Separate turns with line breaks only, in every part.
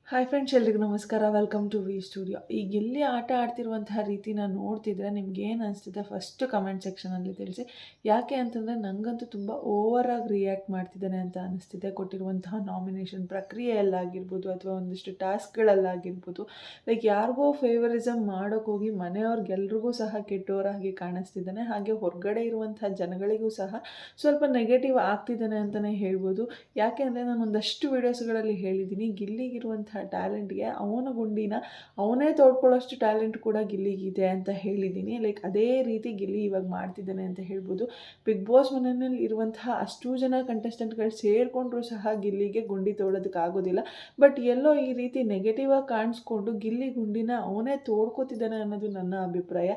Hi friends, ಎಲ್ರಿಗೂ ನಮಸ್ಕಾರ. Welcome to V studio. ಈಗ ಎಲ್ಲಿ ಆಟ ಆಡ್ತಿರುವಂತಹ ರೀತಿನ ನೋಡ್ತಿದ್ರೆ ನಿಮ್ಗೆ ಏನು ಅನಿಸ್ತಿದೆ ಫಸ್ಟ್ ಕಮೆಂಟ್ ಸೆಕ್ಷನಲ್ಲಿ ತಿಳಿಸಿ. ಯಾಕೆ ಅಂತಂದರೆ ನನಗಂತೂ ತುಂಬ ಓವರಾಗಿ ರಿಯಾಕ್ಟ್ ಮಾಡ್ತಿದ್ದಾನೆ ಅಂತ ಅನಿಸ್ತಿದೆ. ಕೊಟ್ಟಿರುವಂತಹ ನಾಮಿನೇಷನ್ ಪ್ರಕ್ರಿಯೆಯಲ್ಲಾಗಿರ್ಬೋದು ಅಥವಾ ಒಂದಿಷ್ಟು ಟಾಸ್ಕ್ಗಳಲ್ಲಾಗಿರ್ಬೋದು, ಲೈಕ್ ಯಾರಿಗೋ ಫೇವರಿಸಮ್ ಮಾಡೋಕ್ಕೋಗಿ ಮನೆಯವ್ರಿಗೆಲ್ರಿಗೂ ಸಹ ಕೆಟ್ಟವರಾಗಿ ಕಾಣಿಸ್ತಿದ್ದಾನೆ. ಹಾಗೆ ಹೊರಗಡೆ ಇರುವಂತಹ ಜನಗಳಿಗೂ ಸಹ ಸ್ವಲ್ಪ ನೆಗೆಟಿವ್ ಆಗ್ತಿದ್ದಾನೆ ಅಂತಲೇ ಹೇಳ್ಬೋದು. ಯಾಕೆ ಅಂದರೆ ನಾನು ಒಂದಷ್ಟು ವೀಡಿಯೋಸ್ಗಳಲ್ಲಿ ಹೇಳಿದ್ದೀನಿ, ಗಿಲ್ಲಿಗಿರುವಂಥ ಟ್ಯಾಲೆಂಟ್ಗೆ ಅವನ ಗುಂಡಿನ ಅವನೇ ತೋಡ್ಕೊಳ್ಳೋಷ್ಟು ಟ್ಯಾಲೆಂಟ್ ಕೂಡ ಗಿಲ್ಲಿಗಿದೆ ಅಂತ ಹೇಳಿದ್ದೀನಿ. ಲೈಕ್ ಅದೇ ರೀತಿ ಗಿಲ್ಲಿ ಇವಾಗ ಮಾಡ್ತಿದ್ದಾನೆ ಅಂತ ಹೇಳ್ಬೋದು. ಬಿಗ್ ಬಾಸ್ ಮನೆಯಲ್ಲಿ ಇರುವಂತಹ ಅಷ್ಟೂ ಜನ ಕಂಟೆಸ್ಟೆಂಟ್ಗಳು ಸೇರಿಕೊಂಡ್ರೂ ಸಹ ಗಿಲ್ಲಿಗೆ ಗುಂಡಿ ತೋಡೋದಕ್ಕಾಗೋದಿಲ್ಲ. ಬಟ್ ಎಲ್ಲೋ ಈ ರೀತಿ ನೆಗೆಟಿವ್ ಆಗಿ ಕಾಣಿಸ್ಕೊಂಡು ಗಿಲ್ಲಿ ಗುಂಡಿನ ಅವನೇ ತೋಡ್ಕೋತಿದ್ದಾನೆ ಅನ್ನೋದು ನನ್ನ ಅಭಿಪ್ರಾಯ.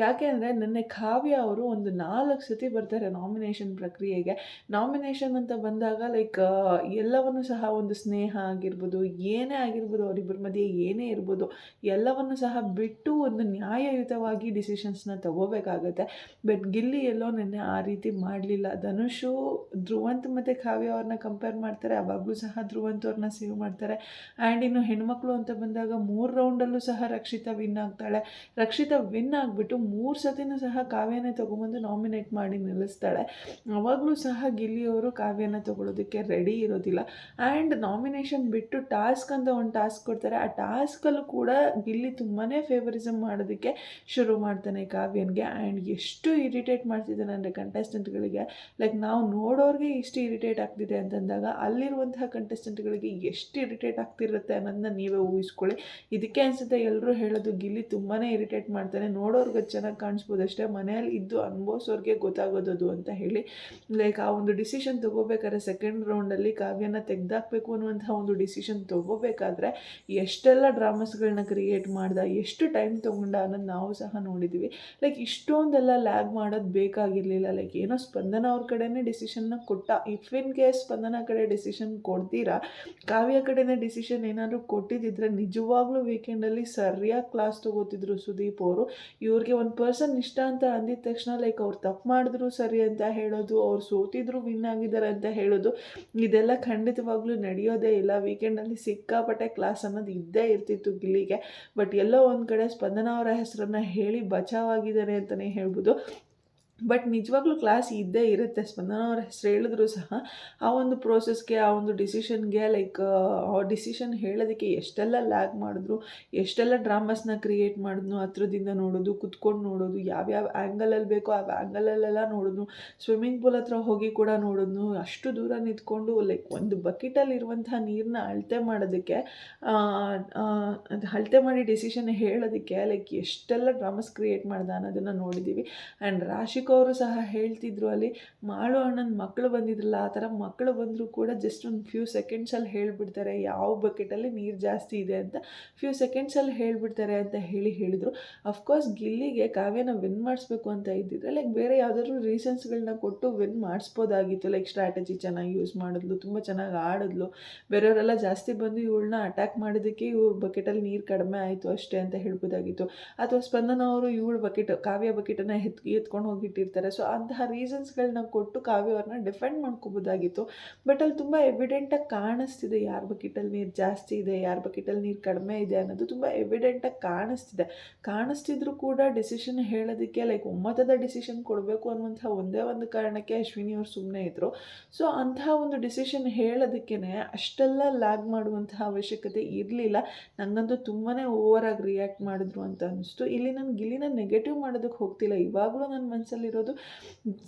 ಯಾಕೆ ಅಂದರೆ ನಿನ್ನೆ ಕಾವ್ಯ ಅವರು ಒಂದು 4 ಸತಿ ಬರ್ತಾರೆ ನಾಮಿನೇಷನ್ ಪ್ರಕ್ರಿಯೆಗೆ. ನಾಮಿನೇಷನ್ ಅಂತ ಬಂದಾಗ ಲೈಕ್ ಎಲ್ಲವನ್ನು ಸಹ ಒಂದು ಸ್ನೇಹ ಆಗಿರ್ಬೋದು, ಏನೇ ಆಗಿರ್ಬೋದು, ಅವರಿಬ್ಬರ ಮಧ್ಯೆ ಏನೇ ಇರ್ಬೋದು, ಎಲ್ಲವನ್ನು ಸಹ ಬಿಟ್ಟು ಒಂದು ನ್ಯಾಯಯುತವಾಗಿ ಡಿಸಿಷನ್ಸ್ನ ತಗೋಬೇಕಾಗತ್ತೆ. ಬಟ್ ಗಿಲ್ಲಿ ಎಲ್ಲೋ ನಿನ್ನೆ ಆ ರೀತಿ ಮಾಡಲಿಲ್ಲ. ಧನುಷು ಧ್ರುವಂತ್ ಮತ್ತು ಕಾವ್ಯ ಅವ್ರನ್ನ ಕಂಪೇರ್ ಮಾಡ್ತಾರೆ, ಅವಾಗಲೂ ಸಹ ಧ್ರುವಂತ್ ಅವ್ರನ್ನ ಸೇವ್ ಮಾಡ್ತಾರೆ. ಆ್ಯಂಡ್ ಇನ್ನು ಹೆಣ್ಮಕ್ಳು ಅಂತ ಬಂದಾಗ 3 ರೌಂಡಲ್ಲೂ ಸಹ ರಕ್ಷಿತಾ ವಿನ್ ಆಗ್ತಾಳೆ. ರಕ್ಷಿತಾ ವಿನ್ ಆಗಿಬಿಟ್ಟು 3 ಸತಿನೂ ಸಹ ಕಾವ್ಯನೇ ತೊಗೊಂಬಂದು ನಾಮಿನೇಟ್ ಮಾಡಿ ನಿಲ್ಲಿಸ್ತಾಳೆ. ಅವಾಗಲೂ ಸಹ ಗಿಲ್ಲಿಯವರು ಕಾವ್ಯನ ತೊಗೊಳೋದಕ್ಕೆ ರೆಡಿ ಇರೋದಿಲ್ಲ. ಆ್ಯಂಡ್ ನಾಮಿನೇಷನ್ ಬಿಟ್ಟು ಟಾಸ್ಕ್ ಅಂತ ಒಂದು ಟಾಸ್ಕ್ ಕೊಡ್ತಾರೆ. ಆ ಟಾಸ್ಕಲ್ಲೂ ಕೂಡ ಗಿಲ್ಲಿ ತುಂಬಾ ಫೇವರಿಸಮ್ ಮಾಡೋದಕ್ಕೆ ಶುರು ಮಾಡ್ತಾನೆ ಕಾವ್ಯನಿಗೆ. ಆ್ಯಂಡ್ ಎಷ್ಟು ಇರಿಟೇಟ್ ಮಾಡ್ತಿದ್ದಾನೆ ಅಂದರೆ ಕಂಟೆಸ್ಟೆಂಟ್ಗಳಿಗೆ, ಲೈಕ್ ನಾವು ನೋಡೋರಿಗೆ ಇಷ್ಟು ಇರಿಟೇಟ್ ಆಗ್ತಿದೆ ಅಂತಂದಾಗ ಅಲ್ಲಿರುವಂತಹ ಕಂಟೆಸ್ಟೆಂಟ್ಗಳಿಗೆ ಎಷ್ಟು ಇರಿಟೇಟ್ ಆಗ್ತಿರುತ್ತೆ ಅನ್ನೋದನ್ನ ನೀವೇ ಊಹಿಸ್ಕೊಳ್ಳಿ. ಇದಕ್ಕೆ ಅನಿಸುತ್ತೆ ಎಲ್ಲರೂ ಹೇಳೋದು ಗಿಲ್ಲಿ ತುಂಬಾ ಇರಿಟೇಟ್ ಮಾಡ್ತಾನೆ, ನೋಡೋರ್ಗೆ ಚೆನ್ನಾಗಿ ಕಾಣಿಸ್ಬೋದು ಅಷ್ಟೇ, ಮನೆಯಲ್ಲಿ ಇದ್ದು ಅನುಭವಿಸೋರಿಗೆ ಗೊತ್ತಾಗೋದು ಅಂತ ಹೇಳಿ. ಲೈಕ್ ಆ ಒಂದು ಡಿಸಿಷನ್ ತೊಗೋಬೇಕಾದ್ರೆ ಸೆಕೆಂಡ್ ರೌಂಡಲ್ಲಿ ಕಾವ್ಯನ ತೆಗೆದಾಕಬೇಕು ಅನ್ನುವಂತಹ ಒಂದು ಡಿಸಿಷನ್ ತೊಗೋಬೇಕಾದ್ರೆ ಎಷ್ಟೆಲ್ಲ ಡ್ರಾಮಾಸ್ಗಳನ್ನ ಕ್ರಿಯೇಟ್ ಮಾಡ್ದ, ಎಷ್ಟು ಟೈಮ್ ತೊಗೊಂಡ ಅನ್ನೋದು ನಾವು ಸಹ ನೋಡಿದ್ದೀವಿ. ಲೈಕ್ ಇಷ್ಟೊಂದೆಲ್ಲ ಲ್ಯಾಗ್ ಮಾಡೋದು ಬೇಕಾಗಿರಲಿಲ್ಲ. ಲೈಕ್ ಏನೋ ಸ್ಪಂದನ ಅವ್ರ ಕಡೆನೇ ಡಿಸಿಷನ್ನ ಕೊಟ್ಟ. ಇಫ್ ಇನ್ ಕೇಸ್ ಸ್ಪಂದನ ಕಡೆ ಡಿಸಿಷನ್ ಕೊಡ್ತೀರಾ, ಕಾವ್ಯ ಕಡೆನೇ ಡಿಸಿಷನ್ ಏನಾದರೂ ಕೊಟ್ಟಿದ್ದಿದ್ರೆ ನಿಜವಾಗ್ಲೂ ವೀಕೆಂಡಲ್ಲಿ ಸರಿಯಾಗಿ ಕ್ಲಾಸ್ ತೊಗೋತಿದ್ರು ಸುದೀಪ್ ಅವರು. ಇವ್ರಿಗೆ ಒಂದು ಪರ್ಸನ್ ಇಷ್ಟ ಅಂತ ಅಂದಿದ ತಕ್ಷಣ ಲೈಕ್ ಅವ್ರು ತಪ್ಪು ಮಾಡಿದ್ರು ಸರಿ ಅಂತ ಹೇಳೋದು, ಅವ್ರು ಸೋತಿದ್ರು ವಿನ್ ಆಗಿದ್ದಾರೆ ಅಂತ ಹೇಳೋದು, ಇದೆಲ್ಲ ಖಂಡಿತವಾಗ್ಲೂ ನಡೆಯೋದೇ ಇಲ್ಲ. ವೀಕೆಂಡಲ್ಲಿ ಸಿಕ್ಕಾಪಟ್ಟೆ ಕ್ಲಾಸ್ ಅನ್ನೋದು ಇದ್ದೇ ಇರ್ತಿತ್ತು ಗಿಲ್ಲಿಗೆ. ಬಟ್ ಎಲ್ಲೋ ಒಂದು ಕಡೆ ಸ್ಪಂದನ ಅವರ ಹೆಸರನ್ನು ಹೇಳಿ ಬಚಾವಾಗಿದ್ದಾರೆ ಅಂತಲೇ ಹೇಳ್ಬೋದು. ಬಟ್ ನಿಜವಾಗ್ಲೂ ಕ್ಲಾಸ್ ಇದ್ದೇ ಇರುತ್ತೆ. ಸ್ಪಂದನ ಅವ್ರ ಹೆಸರು ಹೇಳಿದ್ರು ಸಹ ಆ ಒಂದು ಪ್ರೋಸೆಸ್ಗೆ, ಆ ಒಂದು ಡಿಸಿಷನ್ಗೆ, ಲೈಕ್ ಆ ಡಿಸಿಷನ್ ಹೇಳೋದಕ್ಕೆ ಎಷ್ಟೆಲ್ಲ ಲ್ಯಾಗ್ ಮಾಡಿದ್ರು, ಎಷ್ಟೆಲ್ಲ ಡ್ರಾಮಾಸ್ನ ಕ್ರಿಯೇಟ್ ಮಾಡಿದ್ನು. ಹತ್ರದಿಂದ ನೋಡೋದು, ಕುತ್ಕೊಂಡು ನೋಡೋದು, ಯಾವ್ಯಾವ ಆ್ಯಂಗಲಲ್ಲಿ ಬೇಕೋ ಆ ಆ್ಯಂಗಲಲ್ಲೆಲ್ಲ ನೋಡಿದ್ನು. ಸ್ವಿಮ್ಮಿಂಗ್ ಪೂಲ್ ಹತ್ರ ಹೋಗಿ ಕೂಡ ನೋಡಿದ್ನು. ಅಷ್ಟು ದೂರ ನಿಂತ್ಕೊಂಡು ಲೈಕ್ ಒಂದು ಬಕೆಟಲ್ಲಿರುವಂತಹ ನೀರನ್ನ ಅಳತೆ ಮಾಡೋದಕ್ಕೆ, ಅದು ಅಳತೆ ಮಾಡಿ ಡಿಸಿಷನ್ ಹೇಳೋದಕ್ಕೆ ಲೈಕ್ ಎಷ್ಟೆಲ್ಲ ಡ್ರಾಮಾಸ್ ಕ್ರಿಯೇಟ್ ಮಾಡ್ದೆ ಅನ್ನೋದನ್ನು ನೋಡಿದ್ದೀವಿ. ಆ್ಯಂಡ್ ರಾಶಿಕ್ ಅವರು ಸಹ ಹೇಳ್ತಿದ್ರು ಅಲ್ಲಿ, ಮಾಳು ಅಣ್ಣನ ಮಕ್ಕಳು ಬಂದಿದ್ರಲ್ಲ, ಆ ಥರ ಮಕ್ಕಳು ಬಂದರೂ ಕೂಡ ಜಸ್ಟ್ ಒಂದು ಫ್ಯೂ ಸೆಕೆಂಡ್ಸಲ್ಲಿ ಹೇಳಿಬಿಡ್ತಾರೆ ಯಾವ ಬಕೆಟಲ್ಲಿ ನೀರು ಜಾಸ್ತಿ ಇದೆ ಅಂತ. ಫ್ಯೂ ಸೆಕೆಂಡ್ಸಲ್ಲಿ ಹೇಳಿಬಿಡ್ತಾರೆ ಅಂತ ಹೇಳಿದರು. ಅಫ್ಕೋರ್ಸ್ ಗಿಲ್ಲಿಗೆ ಕಾವ್ಯನ ವಿನ್ ಮಾಡಿಸ್ಬೇಕು ಅಂತ ಇದ್ದಿದ್ರೆ ಲೈಕ್ ಬೇರೆ ಯಾವುದಾದ್ರೂ ರೀಸನ್ಸ್ಗಳನ್ನ ಕೊಟ್ಟು ವಿನ್ ಮಾಡಿಸ್ಬೋದಾಗಿತ್ತು. ಲೈಕ್ ಸ್ಟ್ರಾಟಜಿ ಚೆನ್ನಾಗಿ ಯೂಸ್ ಮಾಡಿದ್ಲು, ತುಂಬ ಚೆನ್ನಾಗಿ ಆಡಿದ್ಲು, ಬೇರೆಯವರೆಲ್ಲ ಜಾಸ್ತಿ ಬಂದು ಇವಳನ್ನ ಅಟ್ಯಾಕ್ ಮಾಡೋದಕ್ಕೆ ಇವ್ರ ಬಕೆಟಲ್ಲಿ ನೀರು ಕಡಿಮೆ ಆಯಿತು ಅಷ್ಟೇ ಅಂತ ಹೇಳ್ಬೋದಾಗಿತ್ತು. ಅಥವಾ ಸ್ಪಂದನ ಅವರು ಇವಳ ಬಕೆಟ್, ಕಾವ್ಯ ಬಕೆಟನ್ನು ಎತ್ಕೊಂಡು ಹೋಗಿಟ್ಟಿರ್ತಾರೆ. ಸೊ ಅಂತಹ ರೀಸನ್ಸ್ಗಳನ್ನ ಕೊಟ್ಟು ಕಾವ್ಯ ಅವ್ರನ್ನ ಡಿಫೆಂಡ್ ಮಾಡ್ಕೋಬೋದಾಗಿತ್ತು. ಬಟ್ ಅಲ್ಲಿ ತುಂಬ ಎವಿಡೆಂಟಾಗಿ ಕಾಣಿಸ್ತಿದೆ ಯಾರ ಬಕೆಟಲ್ಲಿ ನೀರು ಜಾಸ್ತಿ ಇದೆ, ಯಾರ ಬಕೆಟಲ್ಲಿ ನೀರು ಕಡಿಮೆ ಇದೆ ಅನ್ನೋದು ತುಂಬ ಎವಿಡೆಂಟಾಗಿ ಕಾಣಿಸ್ತಿದ್ರು ಕೂಡ ಡಿಸಿಷನ್ ಹೇಳೋದಕ್ಕೆ ಲೈಕ್ ಒಮ್ಮತದ ಡಿಸಿಷನ್ ಕೊಡಬೇಕು ಅನ್ನುವಂಥ ಒಂದೇ ಒಂದು ಕಾರಣಕ್ಕೆ ಅಶ್ವಿನಿ ಅವ್ರು ಸುಮ್ಮನೆ ಇದ್ದರು. ಸೊ ಅಂತಹ ಒಂದು ಡಿಸಿಷನ್ ಹೇಳೋದಕ್ಕೇ ಅಷ್ಟೆಲ್ಲ ಲ್ಯಾಗ್ ಮಾಡುವಂತಹ ಅವಶ್ಯಕತೆ ಇರಲಿಲ್ಲ. ನನಗಂತೂ ತುಂಬಾ ಓವರಾಗಿ ರಿಯಾಕ್ಟ್ ಮಾಡಿದ್ರು ಅಂತ ಅನ್ನಿಸ್ತು. ಇಲ್ಲಿ ನಾನು ಗಿಲ್ಲಿನ ನೆಗೆಟಿವ್ ಮಾಡೋದಕ್ಕೆ ಹೋಗ್ತಿಲ್ಲ. ಇವಾಗಲೂ ನನ್ನ ಮನಸ್ಸಲ್ಲಿರೋದು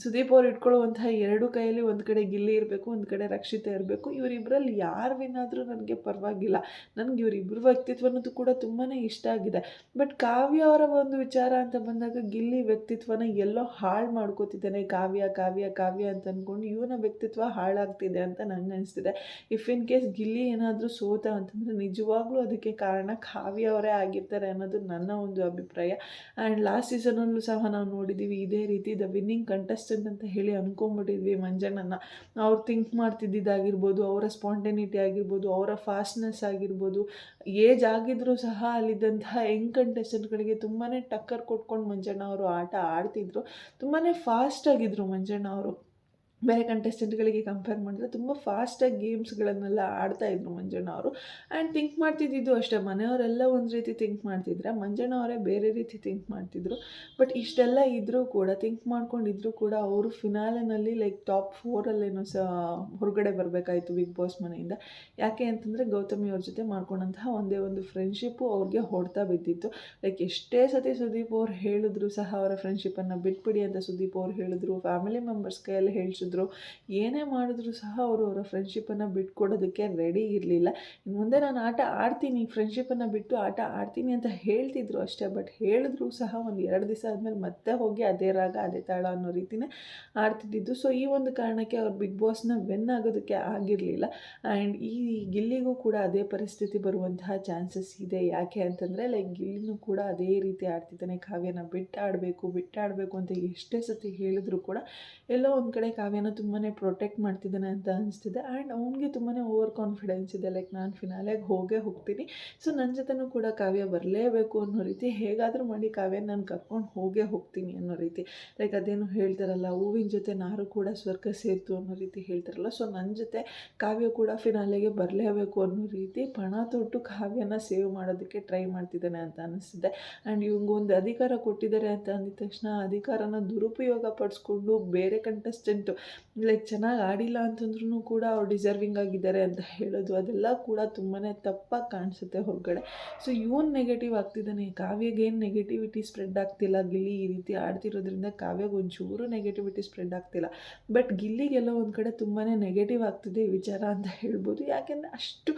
ಸುದೀಪ್ ಅವ್ರು ಇಟ್ಕೊಳ್ಳುವಂತಹ 2 ಕೈಯಲ್ಲಿ ಒಂದು ಕಡೆ ಗಿಲ್ಲಿ ಇರಬೇಕು, ಒಂದು ಕಡೆ ರಕ್ಷಿತಾ ಇರಬೇಕು. ಇವರಿಬ್ಬರಲ್ಲಿ ಯಾರು ವಿನ್ ಆದರೂ ನನಗೆ ಪರವಾಗಿಲ್ಲ. ನನಗೆ ಇವರಿಬ್ಬರ ವ್ಯಕ್ತಿತ್ವನೂ ಕೂಡ ತುಂಬಾ ಇಷ್ಟ ಆಗಿದೆ. ಬಟ್ ಕಾವ್ಯ ಅವರ ಒಂದು ವಿಚಾರ ಅಂತ ಬಂದಾಗ ಗಿಲ್ಲಿ ವ್ಯಕ್ತಿತ್ವನ ಎಲ್ಲೋ ಹಾಳು ಮಾಡ್ಕೋತಿದ್ದಾನೆ. ಕಾವ್ಯ ಕಾವ್ಯ ಕಾವ್ಯ ಅಂತ ಅಂದ್ಕೊಂಡು ಇವನ ವ್ಯಕ್ತಿತ್ವ ಹಾಳಾಗ್ತಿದೆ ಅಂತ ನನಗೆ ಅನಿಸ್ತಿದೆ. ಇಫ್ ಇನ್ ಕೇಸ್ ಗಿಲ್ಲಿ ಏನಾದರೂ ಸೋತ ಅಂತಂದರೆ ನಿಜವಾಗ್ಲೂ ಅದಕ್ಕೆ ಕಾರಣ ಕಾವ್ಯ ಅವರೇ ಆಗಿರ್ತಾರೆ ಅನ್ನೋದು ನನ್ನ ಒಂದು ಅಭಿಪ್ರಾಯ. ಆ್ಯಂಡ್ ಲಾಸ್ಟ್ ಸೀಸನಲ್ಲೂ ಸಹ ನಾವು ನೋಡಿದ್ದೀವಿ ಇದೇ ರೀತಿ ದ ವಿನ್ನಿಂಗ್ ಕಂಟೆಸ್ಟೆಂಟ್ ಅಂತ ಹೇಳಿ ಅಂದ್ಕೊಂಡ್ಬಿಟ್ಟಿದ್ವಿ ಮಂಜಣ್ಣನ. ಅವ್ರು ಥಿಂಕ್ ಮಾಡ್ತಿದ್ದಿದ್ದಾಗಿರ್ಬೋದು, ಅವರ ಸ್ಪಾಂಟೇನಿಟಿ ಆಗಿರ್ಬೋದು, ಅವರ ಫಾಸ್ಟ್ನೆಸ್ ಆಗಿರ್ಬೋದು, ಏಜ್ ಆಗಿದ್ದರೂ ಸಹ ಅಲ್ಲಿದ್ದಂತಹ ಯಂಗ್ ಕಂಟೆಸ್ಟೆಂಟ್ಗಳಿಗೆ ತುಂಬಾ ಟಕ್ಕರ್ ಕೊಟ್ಕೊಂಡು ಮಂಜಣ್ಣ ಅವರು ಆಟ ಆಡ್ತಿದ್ರು. ತುಂಬಾ ಫಾಸ್ಟಾಗಿದ್ದರು ಮಂಜಣ್ಣ ಅವರು. ಬೇರೆ ಕಂಟೆಸ್ಟೆಂಟ್ಗಳಿಗೆ ಕಂಪೇರ್ ಮಾಡಿದ್ರೆ ತುಂಬ ಫಾಸ್ಟಾಗಿ ಗೇಮ್ಸ್ಗಳನ್ನೆಲ್ಲ ಆಡ್ತಾಯಿದ್ರು ಮಂಜಣ್ಣ ಅವರು. ಆ್ಯಂಡ್ ಥಿಂಕ್ ಮಾಡ್ತಿದ್ದಿದ್ದು ಅಷ್ಟೇ, ಮನೆಯವರೆಲ್ಲ ಒಂದು ರೀತಿ ಥಿಂಕ್ ಮಾಡ್ತಿದ್ರೆ ಮಂಜಣ್ಣ ಅವರೇ ಬೇರೆ ರೀತಿ ಥಿಂಕ್ ಮಾಡ್ತಿದ್ರು. ಬಟ್ ಇಷ್ಟೆಲ್ಲ ಇದ್ದರೂ ಕೂಡ, ಥಿಂಕ್ ಮಾಡ್ಕೊಂಡಿದ್ರು ಕೂಡ ಅವರು ಫಿನಾಲೆನಲ್ಲಿ ಲೈಕ್ ಟಾಪ್ 4ಅಲ್ಲೇನೋ ಹೊರಗಡೆ ಬರಬೇಕಾಯಿತು ಬಿಗ್ ಬಾಸ್ ಮನೆಯಿಂದ. ಯಾಕೆ ಅಂತಂದರೆ ಗೌತಮಿ ಅವ್ರ ಜೊತೆ ಮಾಡ್ಕೊಂಡಂತಹ ಒಂದೇ ಒಂದು ಫ್ರೆಂಡ್ಶಿಪ್ಪು ಅವ್ರಿಗೆ ಹೊಡ್ತಾ ಬಿದ್ದಿತ್ತು. ಲೈಕ್ ಎಷ್ಟೇ ಸತಿ ಸುದೀಪ್ ಅವ್ರು ಹೇಳಿದ್ರು ಸಹ ಅವರ ಫ್ರೆಂಡ್ಶಿಪ್ಪನ್ನು ಬಿಟ್ಬಿಡಿ ಅಂತ ಸುದೀಪ್ ಅವ್ರು ಹೇಳಿದ್ರು, ಫ್ಯಾಮಿಲಿ ಮೆಂಬರ್ಸ್ ಕೈಯಲ್ಲಿ ಹೇಳಿಸಿದ್ರು, ಏನೇ ಮಾಡಿದ್ರು ಸಹ ಅವರು ಅವರ ಫ್ರೆಂಡ್ಶಿಪ್ಪನ್ನು ಬಿಟ್ಕೊಡೋದಕ್ಕೆ ರೆಡಿ ಇರಲಿಲ್ಲ. ಇನ್ನು ಮುಂದೆ ನಾನು ಆಟ ಆಡ್ತೀನಿ, ಫ್ರೆಂಡ್ಶಿಪ್ಪನ್ನು ಬಿಟ್ಟು ಆಟ ಆಡ್ತೀನಿ ಅಂತ ಹೇಳ್ತಿದ್ರು ಅಷ್ಟೇ. ಬಟ್ ಹೇಳಿದ್ರು ಸಹ ಒಂದು 2 ದಿವಸ ಆದಮೇಲೆ ಮತ್ತೆ ಹೋಗಿ ಅದೇ ರಾಗ ಅದೇ ತಾಳ ಅನ್ನೋ ರೀತಿಯೇ ಆಡ್ತಿದ್ದಿದ್ದು. ಸೊ ಈ ಒಂದು ಕಾರಣಕ್ಕೆ ಅವ್ರು ಬಿಗ್ ಬಾಸ್ನ ವಿನ್ ಆಗೋದಕ್ಕೆ ಆಗಿರಲಿಲ್ಲ. ಆ್ಯಂಡ್ ಈ ಗಿಲ್ಲಿಗೂ ಕೂಡ ಅದೇ ಪರಿಸ್ಥಿತಿ ಬರುವಂತಹ ಚಾನ್ಸಸ್ ಇದೆ. ಯಾಕೆ ಅಂತಂದರೆ ಲೈಕ್ ಗಿಲ್ಲಿನೂ ಕೂಡ ಅದೇ ರೀತಿ ಆಡ್ತಿದ್ದಾನೆ, ಕಾವ್ಯನ ಬಿಟ್ಟಾಡಬೇಕು ಅಂತ ಎಷ್ಟೇ ಸತಿ ಹೇಳಿದ್ರು ಕೂಡ ಎಲ್ಲೋ ಒಂದು ಕಡೆ ಕಾವ್ಯನ ತುಂಬಾ ಪ್ರೊಟೆಕ್ಟ್ ಮಾಡ್ತಿದ್ದಾನೆ ಅಂತ ಅನಿಸ್ತಿದೆ. ಆ್ಯಂಡ್ ಅವ್ನಿಗೆ ತುಂಬಾ ಓವರ್ ಕಾನ್ಫಿಡೆನ್ಸ್ ಇದೆ, ಲೈಕ್ ನಾನು ಫಿನಾಲೆಗೆ ಹೋಗ್ತೀನಿ, ಸೊ ನನ್ನ ಜೊತೆನೂ ಕೂಡ ಕಾವ್ಯ ಬರಲೇಬೇಕು ಅನ್ನೋ ರೀತಿ, ಹೇಗಾದರೂ ಮಾಡಿ ಕಾವ್ಯನ ನಾನು ಕರ್ಕೊಂಡು ಹೋಗ್ತೀನಿ ಅನ್ನೋ ರೀತಿ. ಲೈಕ್ ಅದೇನು ಹೇಳ್ತಾರಲ್ಲ, ಹೂವಿನ ಜೊತೆ ನಾರು ಕೂಡ ಸ್ವರ್ಗ ಸೇರ್ತು ಅನ್ನೋ ರೀತಿ ಹೇಳ್ತಾರಲ್ಲ, ಸೊ ನನ್ನ ಜೊತೆ ಕಾವ್ಯ ಕೂಡ ಫಿನಾಲೆಗೆ ಬರಲೇಬೇಕು ಅನ್ನೋ ರೀತಿ ಪಣ ತೊಟ್ಟು ಕಾವ್ಯನ ಸೇವ್ ಮಾಡೋದಕ್ಕೆ ಟ್ರೈ ಮಾಡ್ತಿದ್ದಾನೆ ಅಂತ ಅನ್ನಿಸ್ತಿದೆ. ಆ್ಯಂಡ್ ಇವಂಗೊಂದು ಅಧಿಕಾರ ಕೊಟ್ಟಿದ್ದಾರೆ ಅಂತ ಅಂದಿದ ತಕ್ಷಣ ಅಧಿಕಾರನ ದುರುಪಯೋಗ ಪಡಿಸ್ಕೊಂಡು ಬೇರೆ ಕಂಟೆಸ್ಟೆಂಟು ಲೈಕ್ ಚೆನ್ನಾಗಿ ಆಡಿಲ್ಲ ಅಂತಂದ್ರೂ ಕೂಡ ಅವ್ರು ಡಿಸರ್ವಿಂಗ್ ಆಗಿದ್ದಾರೆ ಅಂತ ಹೇಳೋದು, ಅದೆಲ್ಲ ಕೂಡ ತುಂಬಾ ತಪ್ಪಾಗಿ ಕಾಣಿಸುತ್ತೆ ಹೊರಗಡೆ. ಸೊ ಇವನು ನೆಗೆಟಿವ್ ಆಗ್ತಿದ್ದಾನೆ, ಕಾವ್ಯಗೇನು ನೆಗೆಟಿವಿಟಿ ಸ್ಪ್ರೆಡ್ ಆಗ್ತಿಲ್ಲ. ಗಿಲ್ಲಿ ಈ ರೀತಿ ಆಡ್ತಿರೋದ್ರಿಂದ ಕಾವ್ಯಗೆ ಒಂಚೂರು ನೆಗೆಟಿವಿಟಿ ಸ್ಪ್ರೆಡ್ ಆಗ್ತಿಲ್ಲ. ಬಟ್ ಗಿಲ್ಲಿಗೆಲ್ಲ ಒಂದು ಕಡೆ ತುಂಬಾ ನೆಗೆಟಿವ್ ಆಗ್ತಿದೆ ಈ ವಿಚಾರ ಅಂತ ಹೇಳ್ಬೋದು. ಯಾಕೆಂದರೆ ಅಷ್ಟು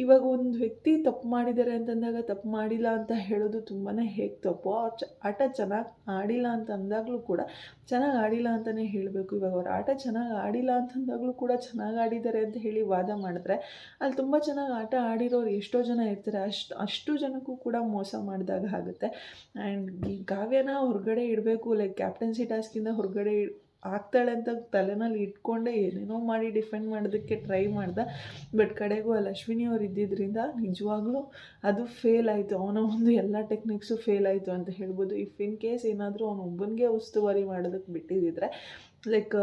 ಇವಾಗ ಒಂದು ವ್ಯಕ್ತಿ ತಪ್ಪು ಮಾಡಿದ್ದಾರೆ ಅಂತಂದಾಗ ತಪ್ಪು ಮಾಡಿಲ್ಲ ಅಂತ ಹೇಳೋದು ತುಂಬಾ ಹೇಗೆ ತಪ್ಪು. ಅವ್ರು ಆಟ ಚೆನ್ನಾಗಿ ಆಡಿಲ್ಲ ಅಂತ ಅಂದಾಗಲೂ ಕೂಡ ಚೆನ್ನಾಗಿ ಆಡಿಲ್ಲ ಅಂತಲೇ ಹೇಳಬೇಕು. ಇವಾಗ ಅವ್ರು ಆಟ ಚೆನ್ನಾಗಿ ಆಡಿಲ್ಲ ಅಂತಂದಾಗಲೂ ಕೂಡ ಚೆನ್ನಾಗಿ ಆಡಿದ್ದಾರೆ ಅಂತ ಹೇಳಿ ವಾದ ಮಾಡಿದ್ರೆ, ಅಲ್ಲಿ ತುಂಬ ಚೆನ್ನಾಗಿ ಆಟ ಆಡಿರೋರು ಎಷ್ಟೋ ಜನ ಇರ್ತಾರೆ, ಅಷ್ಟು ಜನಕ್ಕೂ ಕೂಡ ಮೋಸ ಮಾಡಿದಾಗ ಆಗುತ್ತೆ. ಆ್ಯಂಡ್ ಈ ಕಾವ್ಯನ ಹೊರಗಡೆ ಇಡಬೇಕು, ಲೈಕ್ ಕ್ಯಾಪ್ಟನ್ಸಿ ಟಾಸ್ಕಿಂದ ಹೊರಗಡೆ ಆಗ್ತಾಳೆ ಅಂತ ತಲೆನಲ್ಲಿ ಇಟ್ಕೊಂಡೆ ಏನೇನೋ ಮಾಡಿ ಡಿಫೆಂಡ್ ಮಾಡೋದಕ್ಕೆ ಟ್ರೈ ಮಾಡ್ದೆ. ಬಟ್ ಕಡೆಗೂ ಅಲ್ಲಿ ಅಶ್ವಿನಿ ಅವ್ರು ಇದ್ದಿದ್ದರಿಂದ ನಿಜವಾಗ್ಲೂ ಅದು ಫೇಲ್ ಆಯಿತು. ಅವನ ಒಂದು ಎಲ್ಲ ಟೆಕ್ನಿಕ್ಸು ಫೇಲ್ ಆಯಿತು ಅಂತ ಹೇಳ್ಬೋದು. ಇಫ್ ಇನ್ ಕೇಸ್ ಏನಾದರೂ ಅವನೊಬ್ಬನಿಗೆ ಉಸ್ತುವಾರಿ ಮಾಡೋದಕ್ಕೆ ಬಿಟ್ಟಿದ್ದಿದ್ರೆ, ಲೈಕ್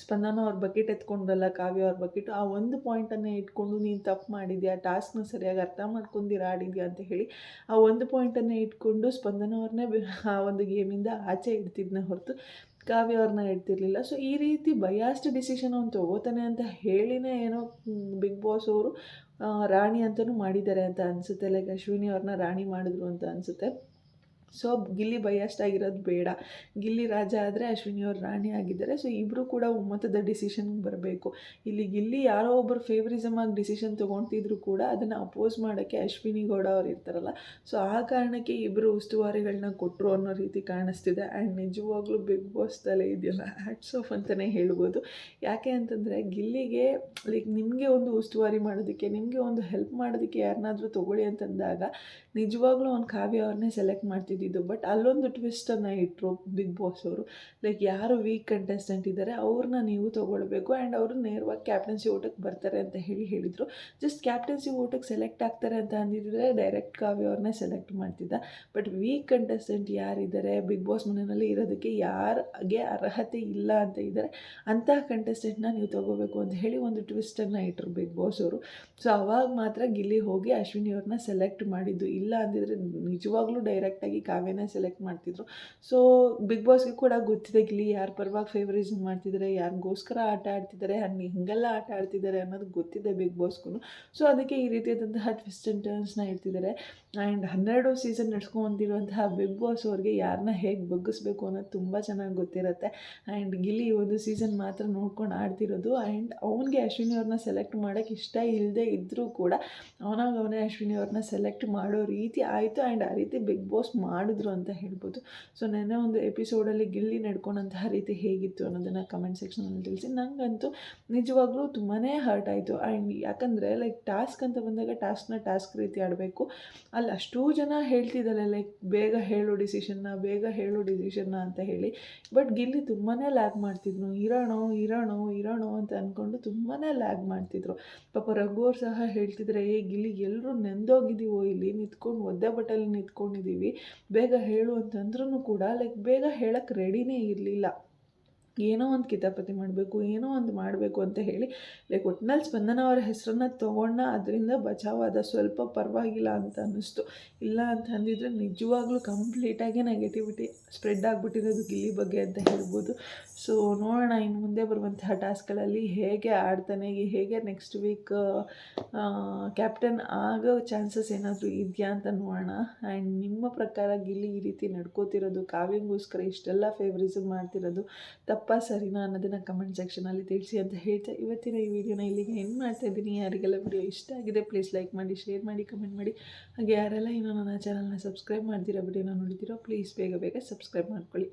ಸ್ಪಂದನ ಅವ್ರ ಬಕೆಟ್ ಎತ್ಕೊಂಡ್ರಲ್ಲ, ಕಾವ್ಯ ಅವ್ರ ಬಕೆಟು, ಆ ಒಂದು ಪಾಯಿಂಟನ್ನೇ ಇಟ್ಕೊಂಡು ನೀನು ತಪ್ಪು ಮಾಡಿದ್ಯಾ, ಟಾಸ್ಕ್ನ ಸರಿಯಾಗಿ ಅರ್ಥ ಮಾಡ್ಕೊಂಡಿರ ಆಡಿದ್ಯಾ ಅಂತ ಹೇಳಿ ಆ ಒಂದು ಪಾಯಿಂಟನ್ನೇ ಇಟ್ಕೊಂಡು ಸ್ಪಂದನ ಅವ್ರನ್ನೇ ಆ ಒಂದು ಗೇಮಿಂದ ಆಚೆ ಇಡ್ತಿದ್ನೇ ಹೊರತು ಕಾವ್ಯ ಅವ್ರನ್ನ ಇಡ್ತಿರ್ಲಿಲ್ಲ. ಸೊ ಈ ರೀತಿ ಬಯಾಸ್ಡ್ ಡಿಸಿಷನ್ ಅವ್ನು ತೊಗೋತಾನೆ ಅಂತ ಹೇಳಿನೇ ಏನೋ ಬಿಗ್ ಬಾಸ್ ಅವರು ರಾಣಿ ಅಂತಲೂ ಮಾಡಿದ್ದಾರೆ ಅಂತ ಅನಿಸುತ್ತೆ. ಲೈಕ್ ಅಶ್ವಿನಿ ಅವ್ರನ್ನ ರಾಣಿ ಮಾಡಿದ್ರು ಅಂತ ಅನಿಸುತ್ತೆ. ಸೊ ಗಿಲ್ಲಿ ಬಯಾಸ್ಡ್ ಆಗಿರೋದು ಬೇಡ, ಗಿಲ್ಲಿ ರಾಜ ಆದರೆ ಅಶ್ವಿನಿ ಅವ್ರು ರಾಣಿ ಆಗಿದ್ದಾರೆ. ಸೊ ಇಬ್ಬರು ಕೂಡ ಒಮ್ಮತದ ಡಿಸಿಷನ್ಗೆ ಬರಬೇಕು. ಇಲ್ಲಿ ಗಿಲ್ಲಿ ಯಾರೋ ಒಬ್ಬರು ಫೇವರಿಸಮ್ ಆಗಿ ಡಿಸಿಷನ್ ತೊಗೊಳ್ತಿದ್ರು ಕೂಡ ಅದನ್ನು ಅಪೋಸ್ ಮಾಡೋಕ್ಕೆ ಅಶ್ವಿನಿ ಗೌಡ ಅವ್ರು ಇರ್ತಾರಲ್ಲ, ಸೊ ಆ ಕಾರಣಕ್ಕೆ ಇಬ್ಬರು ಉಸ್ತುವಾರಿಗಳನ್ನ ಕೊಟ್ಟರು ಅನ್ನೋ ರೀತಿ ಕಾಣಿಸ್ತಿದೆ. ಆ್ಯಂಡ್ ನಿಜವಾಗ್ಲೂ ಬಿಗ್ ಬಾಸ್ ತಲೆ ಇದೆಯಲ್ಲ, ಹ್ಯಾಟ್ಸ್ ಆಫ್ ಅಂತಲೇ ಹೇಳ್ಬೋದು. ಯಾಕೆ ಅಂತಂದರೆ ಗಿಲ್ಲಿಗೆ ಲೈಕ್ ನಿಮಗೆ ಒಂದು ಉಸ್ತುವಾರಿ ಮಾಡೋದಕ್ಕೆ, ನಿಮಗೆ ಒಂದು ಹೆಲ್ಪ್ ಮಾಡೋದಕ್ಕೆ ಯಾರನ್ನಾದರೂ ತೊಗೊಳ್ಳಿ ಅಂತಂದಾಗ ನಿಜವಾಗ್ಲೂ ಅವ್ನು ಕಾವ್ಯ ಅವ್ರನ್ನೇ ಸೆಲೆಕ್ಟ್ ಮಾಡ್ತಿದ್ದಿದ್ದು. ಬಟ್ ಅಲ್ಲೊಂದು ಟ್ವಿಸ್ಟನ್ನು ಇಟ್ಟರು ಬಿಗ್ ಬಾಸ್ ಅವರು, ಲೈಕ್ ಯಾರು ವೀಕ್ ಕಂಟೆಸ್ಟೆಂಟ್ ಇದ್ದಾರೆ ಅವ್ರನ್ನ ನೀವು ತೊಗೊಳ್ಬೇಕು ಆ್ಯಂಡ್ ಅವರು ನೇರವಾಗಿ ಕ್ಯಾಪ್ಟನ್ಸಿ ಓಟಕ್ಕೆ ಬರ್ತಾರೆ ಅಂತ ಹೇಳಿದರು. ಜಸ್ಟ್ ಕ್ಯಾಪ್ಟನ್ಸಿ ಓಟಕ್ಕೆ ಸೆಲೆಕ್ಟ್ ಆಗ್ತಾರೆ ಅಂತ ಅಂದಿದ್ದರೆ ಡೈರೆಕ್ಟ್ ಕಾವ್ಯ ಅವ್ರನ್ನೇ ಸೆಲೆಕ್ಟ್ ಮಾಡ್ತಿದ್ದ. ಬಟ್ ವೀಕ್ ಕಂಟೆಸ್ಟೆಂಟ್ ಯಾರಿದ್ದಾರೆ ಬಿಗ್ ಬಾಸ್ ಮನೆಯಲ್ಲಿ ಇರೋದಕ್ಕೆ, ಯಾರಿಗೆ ಅರ್ಹತೆ ಇಲ್ಲ ಅಂತ ಇದ್ದಾರೆ, ಅಂತಹ ಕಂಟೆಸ್ಟೆಂಟ್ನ ನೀವು ತೊಗೋಬೇಕು ಅಂತ ಹೇಳಿ ಒಂದು ಟ್ವಿಸ್ಟನ್ನು ಇಟ್ಟರು ಬಿಗ್ ಬಾಸ್ ಅವರು. ಸೊ ಅವಾಗ ಮಾತ್ರ ಗಿಲ್ಲಿ ಹೋಗಿ ಅಶ್ವಿನಿ ಅವ್ರನ್ನ ಸೆಲೆಕ್ಟ್ ಮಾಡಿದ್ದು. ಇಲ್ಲ ಅಂದಿದ್ರೆ ನಿಜವಾಗ್ಲೂ ಡೈರೆಕ್ಟಾಗಿ ಕಾವ್ಯನೇ ಸೆಲೆಕ್ಟ್ ಮಾಡ್ತಿದ್ರು. ಸೊ ಬಿಗ್ ಬಾಸ್ಗೆ ಕೂಡ ಗೊತ್ತಿದೆ ಗಿಲ್ಲಿ ಯಾರ ಪರವಾಗಿ ಫೇವರಿಸಮ್ ಮಾಡ್ತಿದ್ದಾರೆ, ಯಾರಿಗೋಸ್ಕರ ಆಟ ಆಡ್ತಿದ್ದಾರೆ, ಹಿಂಗೆಲ್ಲ ಆಟ ಆಡ್ತಿದ್ದಾರೆ ಅನ್ನೋದು ಗೊತ್ತಿದೆ ಬಿಗ್ ಬಾಸ್ಗೂ. ಸೊ ಅದಕ್ಕೆ ಈ ರೀತಿಯಾದಂತಹ ಟ್ವಿಸ್ಟ್ ಆ್ಯಂಡ್ ಟರ್ನ್ಸ್ನ ಇಡ್ತಿದ್ದಾರೆ. ಆ್ಯಂಡ್ 12 ಸೀಸನ್ ನಡ್ಸ್ಕೊಂಡ್ಬಂದಿರುವಂತಹ ಬಿಗ್ ಬಾಸ್ ಅವ್ರಿಗೆ ಯಾರನ್ನ ಹೇಗೆ ಬಗ್ಗಿಸ್ಬೇಕು ಅನ್ನೋದು ತುಂಬ ಚೆನ್ನಾಗಿ ಗೊತ್ತಿರುತ್ತೆ. ಆ್ಯಂಡ್ ಗಿಲ್ಲಿ ಒಂದು ಸೀಸನ್ ಮಾತ್ರ ನೋಡ್ಕೊಂಡು ಆಡ್ತಿರೋದು. ಆ್ಯಂಡ್ ಅವನಿಗೆ ಅಶ್ವಿನಿ ಅವ್ರನ್ನ ಸೆಲೆಕ್ಟ್ ಮಾಡೋಕ್ಕೆ ಇಷ್ಟ ಇಲ್ಲದೆ ಇದ್ದರೂ ಕೂಡ ಅವನೇ ಅಶ್ವಿನಿ ಅವ್ರನ್ನ ಸೆಲೆಕ್ಟ್ ಮಾಡೋ ರೀತಿ ಆಯಿತು. ಆ್ಯಂಡ್ ಆ ರೀತಿ ಬಿಗ್ ಬಾಸ್ ಮಾಡಿದ್ರು ಅಂತ ಹೇಳ್ಬೋದು. ಸೊ ನೆನ್ನೆ ಒಂದು ಎಪಿಸೋಡಲ್ಲಿ ಗಿಲ್ಲಿ ನಡ್ಕೊಂಡಂತಹ ರೀತಿ ಹೇಗಿತ್ತು ಅನ್ನೋದನ್ನು ಕಮೆಂಟ್ ಸೆಕ್ಷನಲ್ಲಿ ತಿಳಿಸಿ. ನನಗಂತೂ ನಿಜವಾಗ್ಲೂ ತುಂಬಾ ಹರ್ಟ್ ಆಯಿತು. ಆ್ಯಂಡ್ ಯಾಕಂದರೆ ಲೈಕ್ ಟಾಸ್ಕ್ ಅಂತ ಬಂದಾಗ ಟಾಸ್ಕ್ ರೀತಿ ಆಡಬೇಕು. ಅಲ್ಲಿ ಅಷ್ಟೂ ಜನ ಹೇಳ್ತಿದ್ದಾರೆ ಲೈಕ್ ಬೇಗ ಹೇಳು ಡಿಸಿಷನ್ನ ಅಂತ ಹೇಳಿ. ಬಟ್ ಗಿಲ್ಲಿ ತುಂಬಾ ಲ್ಯಾಗ್ ಮಾಡ್ತಿದ್ರು, ಇರೋಣೋ ಅಂತ ಅಂದ್ಕೊಂಡು ತುಂಬಾ ಲ್ಯಾಗ್ ಮಾಡ್ತಿದ್ರು. ಪಾಪ ರಘು ಅವ್ರು ಸಹ ಹೇಳ್ತಿದ್ರೆ, ಗಿಲ್ಲಿ ಎಲ್ಲರೂ ನೆಂದೋಗಿದ್ದೀವೋ, ಇಲ್ಲಿ ನಿಂತ್ಕೊಂಡು ಒದ್ದೆ ಬಟ್ಟೆಯಲ್ಲಿ ನಿಂತ್ಕೊಂಡಿದ್ದೀವಿ, ಬೇಗ ಹೇಳು ಅಂತಂದ್ರೂ ಕೂಡ ಲೈಕ್ ಬೇಗ ಹೇಳಕ್ಕೆ ರೆಡಿನೇ ಇರಲಿಲ್ಲ. ಏನೋ ಒಂದು ಕಿತಾಪತಿ ಮಾಡಬೇಕು, ಏನೋ ಒಂದು ಮಾಡಬೇಕು ಅಂತ ಹೇಳಿ ಒಟ್ನಲ್ಲಿ ಸ್ಪಂದನ ಅವರ ಹೆಸರನ್ನ ತೊಗೊಂಡ ಅದರಿಂದ ಬಚಾವಾದ, ಸ್ವಲ್ಪ ಪರವಾಗಿಲ್ಲ ಅಂತ ಅನ್ನಿಸ್ತು. ಇಲ್ಲ ಅಂತ ಅಂದಿದ್ರೆ ನಿಜವಾಗ್ಲೂ ಕಂಪ್ಲೀಟಾಗಿ ನೆಗೆಟಿವಿಟಿ ಸ್ಪ್ರೆಡ್ ಆಗಿಬಿಟ್ಟಿರೋದು ಗಿಲ್ಲಿ ಬಗ್ಗೆ ಅಂತ ಹೇಳ್ಬೋದು. ಸೊ ನೋಡೋಣ ಇನ್ನು ಮುಂದೆ ಬರುವಂತಹ ಟಾಸ್ಕ್ಗಳಲ್ಲಿ ಹೇಗೆ ಆಡ್ತಾನೆ, ಹೇಗೆ ನೆಕ್ಸ್ಟ್ ವೀಕ್ ಕ್ಯಾಪ್ಟನ್ ಆಗೋ ಚಾನ್ಸಸ್ ಏನಾದರೂ ಇದೆಯಾ ಅಂತ ನೋಡೋಣ. ಆ್ಯಂಡ್ ನಿಮ್ಮ ಪ್ರಕಾರ ಗಿಲ್ಲಿ ಈ ರೀತಿ ನಡ್ಕೋತಿರೋದು, ಕಾವ್ಯಂಗೋಸ್ಕರ ಇಷ್ಟೆಲ್ಲ ಫೇವರಿಸಮ್ ಮಾಡ್ತಿರೋದು ತಪ್ಪಾ ಸರಿನಾ ಅನ್ನೋದನ್ನು ಕಮೆಂಟ್ ಸೆಕ್ಷನಲ್ಲಿ ತಿಳಿಸಿ ಅಂತ ಹೇಳ್ತಾ ಇವತ್ತಿನ ಈ ವಿಡಿಯೋನ ಇಲ್ಲಿಗೆ ಎಂಡ್ ಮಾಡ್ತಾ ಇದ್ದೀನಿ. ಯಾರಿಗೆಲ್ಲ ವಿಡಿಯೋ ಇಷ್ಟ ಆಗಿದೆ ಪ್ಲೀಸ್ ಲೈಕ್ ಮಾಡಿ, ಶೇರ್ ಮಾಡಿ, ಕಮೆಂಟ್ ಮಾಡಿ. ಹಾಗೆ ಯಾರೆಲ್ಲ ಇನ್ನೂ ನನ್ನ ಚಾನಲ್ನ ಸಬ್ಸ್ಕ್ರೈಬ್ ಮಾಡ್ದಿರೋ ವಿಡಿಯೋನ ನೋಡಿದ್ದೀರೋ ಪ್ಲೀಸ್ ಬೇಗ ಬೇಗ ಸಬ್ಸ್ಕ್ರೈಬ್ ಮಾಡ್ಕೊಳ್ಳಿ.